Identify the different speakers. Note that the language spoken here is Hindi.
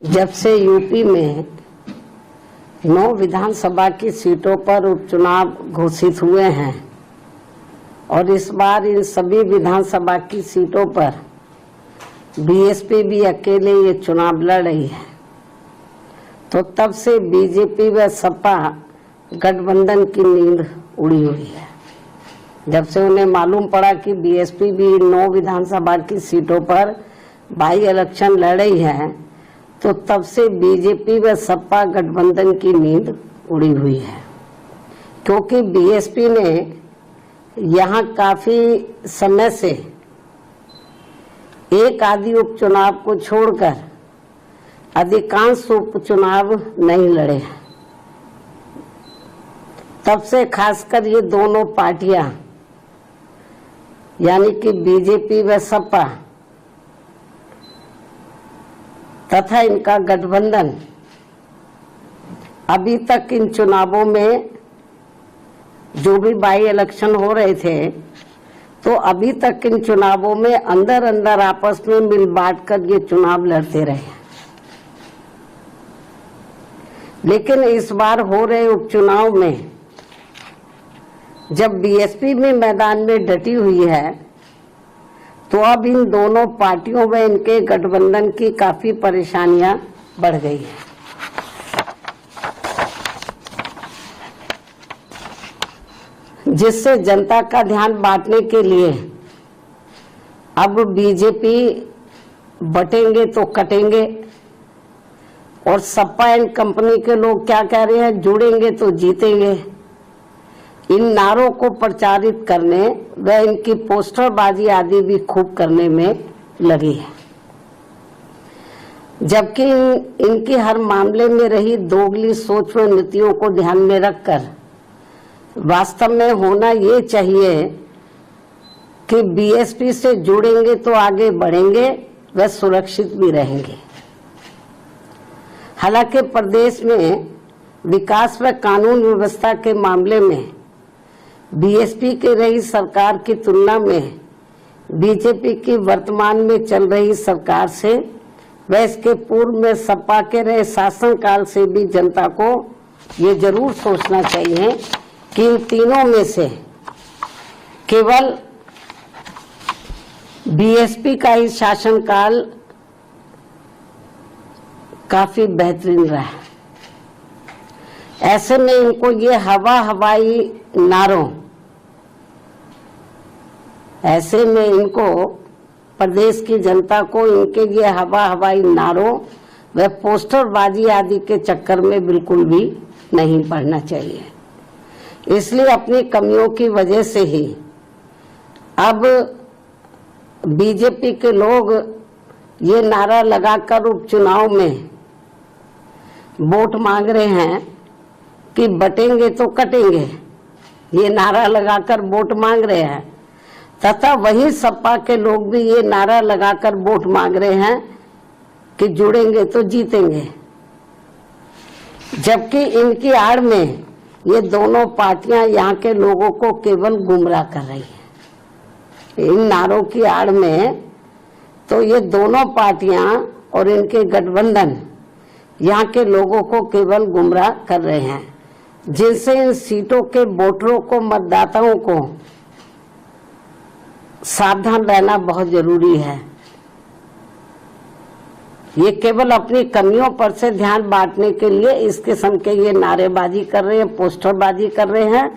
Speaker 1: जब से यूपी में 9 विधानसभा की सीटों पर उपचुनाव घोषित हुए हैं और इस बार इन सभी विधानसभा की सीटों पर बीएसपी भी अकेले ये चुनाव लड़ रही है, तो तब से बीजेपी व सपा गठबंधन की नींद उड़ी हुई है। जब से उन्हें मालूम पड़ा कि बीएसपी भी 9 विधानसभा की सीटों पर बाई इलेक्शन लड़ रही है, तो तब से बीजेपी व सपा गठबंधन की नींद उड़ी हुई है, क्योंकि बीएसपी ने यहाँ काफी समय से एक आदि उपचुनाव को छोड़कर अधिकांश उपचुनाव नहीं लड़े हैं। तब से खासकर ये दोनों पार्टियां यानी कि बीजेपी व सपा तथा इनका गठबंधन अभी तक इन चुनावों में जो भी बाई इलेक्शन हो रहे थे, तो अभी तक इन चुनावों में अंदर अंदर आपस में मिल बांट कर ये चुनाव लड़ते रहे। लेकिन इस बार हो रहे उपचुनाव में जब बीएसपी में मैदान में डटी हुई है, तो अब इन दोनों पार्टियों में इनके गठबंधन की काफी परेशानियां बढ़ गई हैं। जिससे जनता का ध्यान बांटने के लिए अब बीजेपी बटेंगे तो कटेंगे और सपा एंड कंपनी के लोग क्या कह रहे हैं, जुड़ेंगे तो जीतेंगे। इन नारों को प्रचारित करने व इनकी पोस्टरबाजी आदि भी खूब करने में लगी है, जबकि इनकी हर मामले में रही दोगली सोच व नीतियों को ध्यान में रखकर वास्तव में होना ये चाहिए कि बीएसपी से जुड़ेंगे तो आगे बढ़ेंगे व सुरक्षित भी रहेंगे। हालांकि प्रदेश में विकास व कानून व्यवस्था के मामले में बीएसपी की रही सरकार की तुलना में बीजेपी की वर्तमान में चल रही सरकार से व इसके पूर्व में सपा के रहे शासनकाल से भी जनता को ये जरूर सोचना चाहिए कि इन तीनों में से केवल बीएसपी का ही शासनकाल काफी बेहतरीन रहा है। ऐसे में इनको ये हवाई नारों, ऐसे में इनको प्रदेश की जनता को इनके ये हवाई नारों व पोस्टरबाजी आदि के चक्कर में बिल्कुल भी नहीं पड़ना चाहिए। इसलिए अपनी कमियों की वजह से ही अब बीजेपी के लोग ये नारा लगाकर उपचुनाव में वोट मांग रहे हैं कि बटेंगे तो कटेंगे, ये नारा लगाकर वोट मांग रहे हैं, तथा वही सपा के लोग भी ये नारा लगाकर वोट मांग रहे हैं कि जुड़ेंगे तो जीतेंगे। जबकि इनकी आड़ में ये दोनों पार्टियां यहाँ के लोगों को केवल गुमराह कर रही हैं। इन नारों की आड़ में तो ये दोनों पार्टियां और इनके गठबंधन यहाँ के लोगों को केवल गुमराह कर रहे हैं, जिनसे इन सीटों के वोटरों को, मतदाताओं को सावधान रहना बहुत जरूरी है। ये केवल अपनी कमियों पर से ध्यान बांटने के लिए इस किस्म के ये नारेबाजी कर रहे हैं, पोस्टरबाजी कर रहे हैं